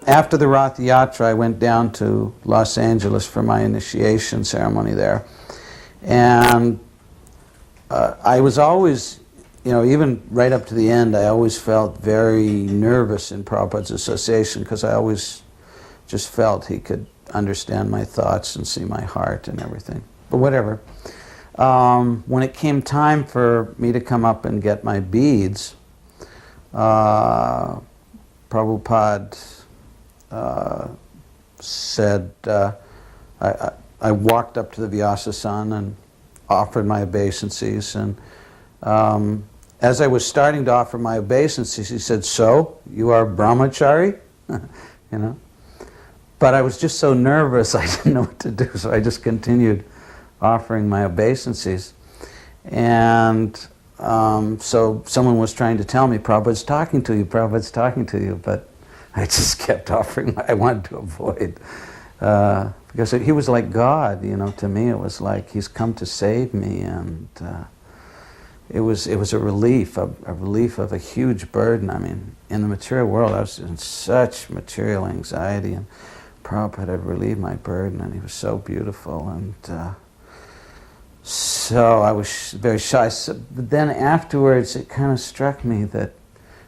after the Rath Yatra, I went down to Los Angeles for my initiation ceremony there. And I was always, even right up to the end, I always felt very nervous in Prabhupada's association because I always just felt he could understand my thoughts and see my heart and everything. But whatever. When it came time for me to come up and get my beads, Prabhupada said, I walked up to the Vyasa-san and offered my obeisances, and as I was starting to offer my obeisances, he said, "So, you are brahmachari?" But I was just so nervous, I didn't know what to do, so I just continued offering my obeisances. And so someone was trying to tell me, "Prabhupada's talking to you, Prabhupada's talking to you," but I just kept offering. I wanted to avoid, because he was like God, to me it was like he's come to save me, and it was a relief, a relief of a huge burden. I mean, in the material world I was in such material anxiety, and Prabhupada had relieved my burden, and he was so beautiful, and so I was very shy. But then afterwards it kind of struck me that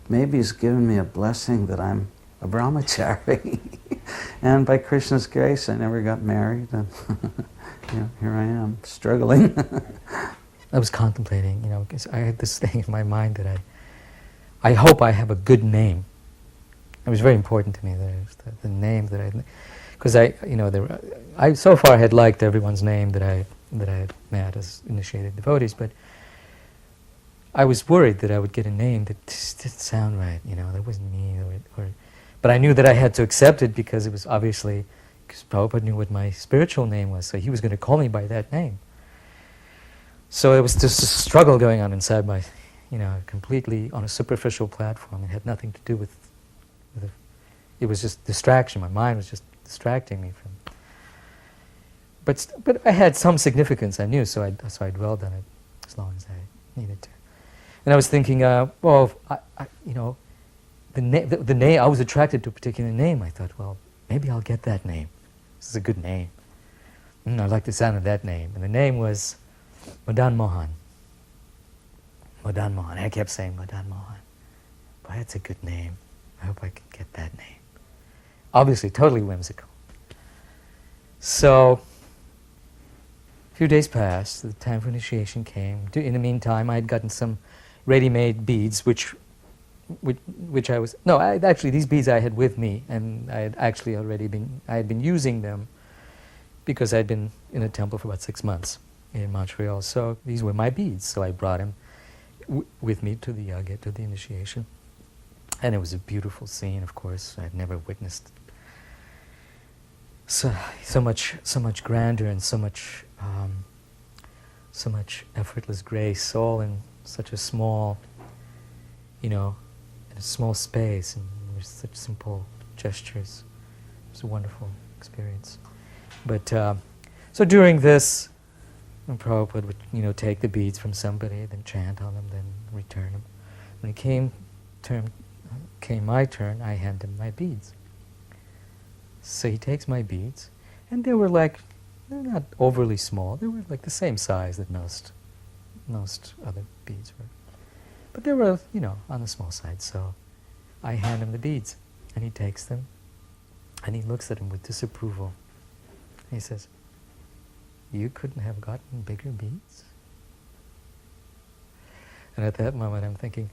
maybe he's given me a blessing that I'm a brahmachari. And by Krishna's grace I never got married, and here I am, struggling. I was contemplating, because I had this thing in my mind that I hope I have a good name. It was very important to me that the name that because I so far had liked everyone's name that I had met as initiated devotees, but I was worried that I would get a name that just didn't sound right, that wasn't me, but I knew that I had to accept it because it was obviously, because Prabhupada knew what my spiritual name was, so he was going to call me by that name. So it was just a struggle going on inside my, completely on a superficial platform. It had nothing to do with it was just distraction. My mind was just distracting me from. But I had some significance, I knew, so I dwelled on it as long as I needed to. And I was thinking, the name, I was attracted to a particular name. I thought, well, maybe I'll get that name. This is a good name. I like the sound of that name. And the name was Madan Mohan. Madan Mohan. I kept saying Madan Mohan. Boy, that's a good name. I hope I can get that name. Obviously, totally whimsical. So, a few days passed, the time for initiation came. In the meantime, I had gotten some ready-made beads, which I was... No, actually, these beads I had with me, and I had actually I had been using them because I'd been in a temple for about 6 months in Montreal. So these were my beads. So I brought them with me to the yagya, to the initiation. And it was a beautiful scene, of course. I had never witnessed so much grandeur and so much effortless grace, all in such a small, in a small space, and with such simple gestures. It was a wonderful experience. But so during this, Prabhupada would take the beads from somebody, then chant on them, then return them. When it came my turn, I hand him my beads. So he takes my beads, and they're not overly small. They were like the same size that most other beads were. But they were, on the small side. So I hand him the beads, and he takes them, and he looks at them with disapproval. And he says, "You couldn't have gotten bigger beads?" And at that moment I'm thinking,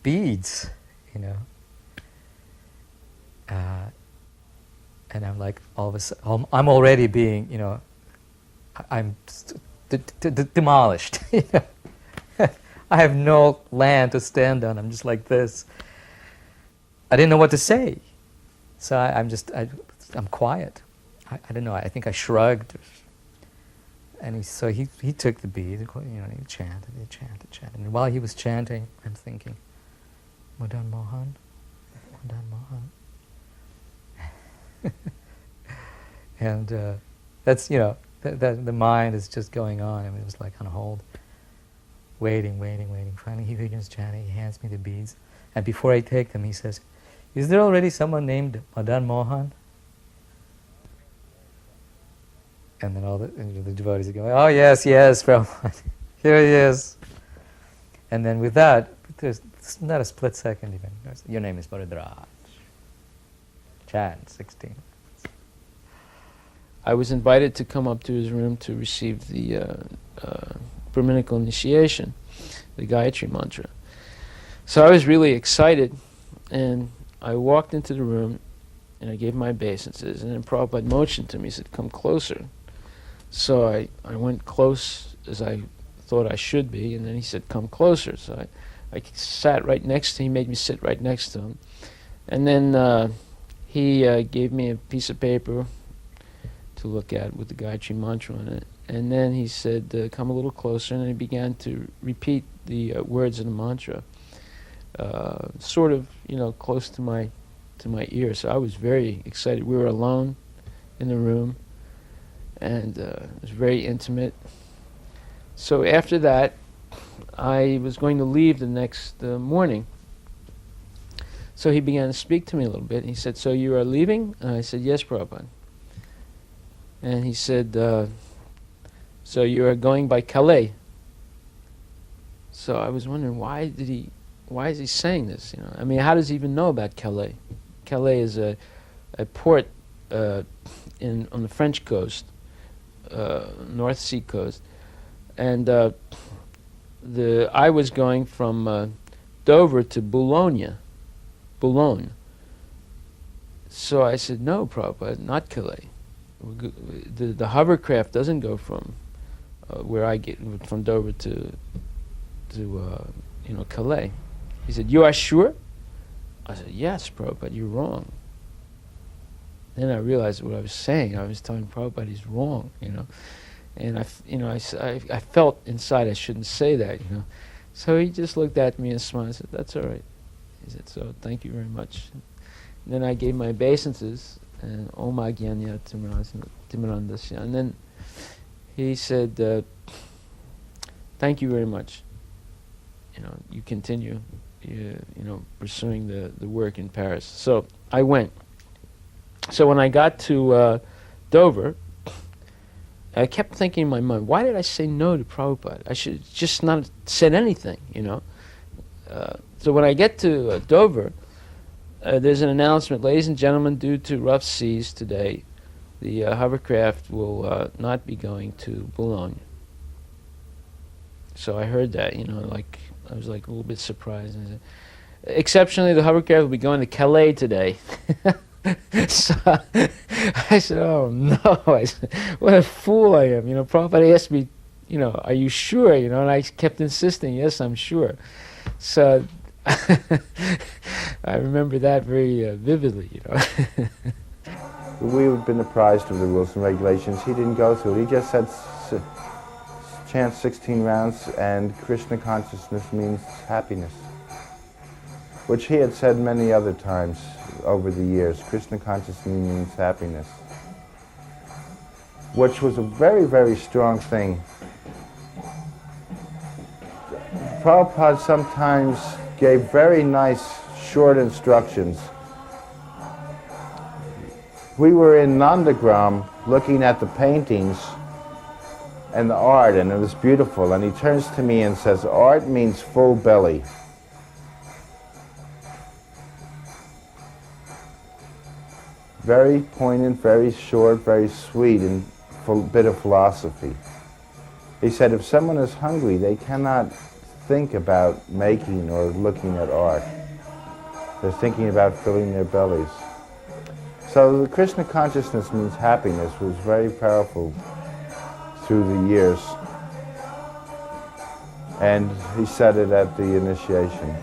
beads, and I'm like, all of a sudden, I'm already being, I'm demolished. I have no land to stand on. I'm just like this. I didn't know what to say, so I'm quiet. I don't know. I think I shrugged, and he took the bead. He chanted, and while he was chanting, I'm thinking, Madan Mohan, Madan Mohan. And that's, the mind is just going on. I mean, it was like on hold, waiting. Finally he begins chanting, he hands me the beads, and before I take them, he says, Is there already someone named Madan Mohan? And then all the devotees are going, oh yes, yes, Prabhupada, here he is. And then with that, there's not a split second even. Your name is Bharadraj. Chant, 16. I was invited to come up to his room to receive the Brahminical initiation, the Gayatri mantra. So I was really excited, and I walked into the room, and I gave my obeisances, and then Prabhupada motioned to me, he said, come closer. So I went close as I thought I should be, and then he said, come closer. So I sat right next to him, he made me sit right next to him. And then he gave me a piece of paper to look at with the Gayatri mantra on it. And then he said, come a little closer, and then he began to repeat the words of the mantra, sort of, close to my ear. So I was very excited. We were alone in the room, and it was very intimate. So after that, I was going to leave the next morning. So he began to speak to me a little bit. He said, so you are leaving? And I said, yes, Prabhupada. And he said, so you are going by Calais? So I was wondering, why is he saying this? I mean, how does he even know about Calais? Calais is a port on the French coast, North Sea coast. And I was going from Dover to Boulogne. So I said, no, Prabhupada, not Calais. The hovercraft doesn't go from where I get from Dover to Calais. He said, you are sure? I said, yes, Prabhupada, you're wrong. Then I realized what I was saying. I was telling Prabhupada he's wrong, And I felt inside I shouldn't say that, So he just looked at me and smiled and said, that's all right. He said, so thank you very much. And then I gave my obeisances, and Om Ajnanya Timirandasya. And then he said, thank you very much. You continue, pursuing the work in Paris. So I went. So when I got to Dover, I kept thinking in my mind, why did I say no to Prabhupada? I should just not have said anything, So when I get to Dover, there's an announcement, ladies and gentlemen, due to rough seas today, the hovercraft will not be going to Boulogne. So I heard that, I was like a little bit surprised. And I said, exceptionally, the hovercraft will be going to Calais today. So I said, oh no, I said, what a fool I am. Prabhupada asked me, are you sure? And I kept insisting, yes, I'm sure. So I remember that very vividly, We've been apprised of the rules and regulations. He didn't go through it. He just said chant 16 rounds, and Krishna consciousness means happiness, which he had said many other times over the years. Krishna consciousness means happiness, which was a very, very strong thing. Prabhupada sometimes gave very nice, short instructions. We were in Nandagram looking at the paintings and the art, and it was beautiful. And he turns to me and says, art means full belly. Very poignant, very short, very sweet, and full bit of philosophy. He said, if someone is hungry, they cannot think about making or looking at art. They're thinking about filling their bellies. So the Krishna consciousness means happiness was very powerful through the years. And he said it at the initiation.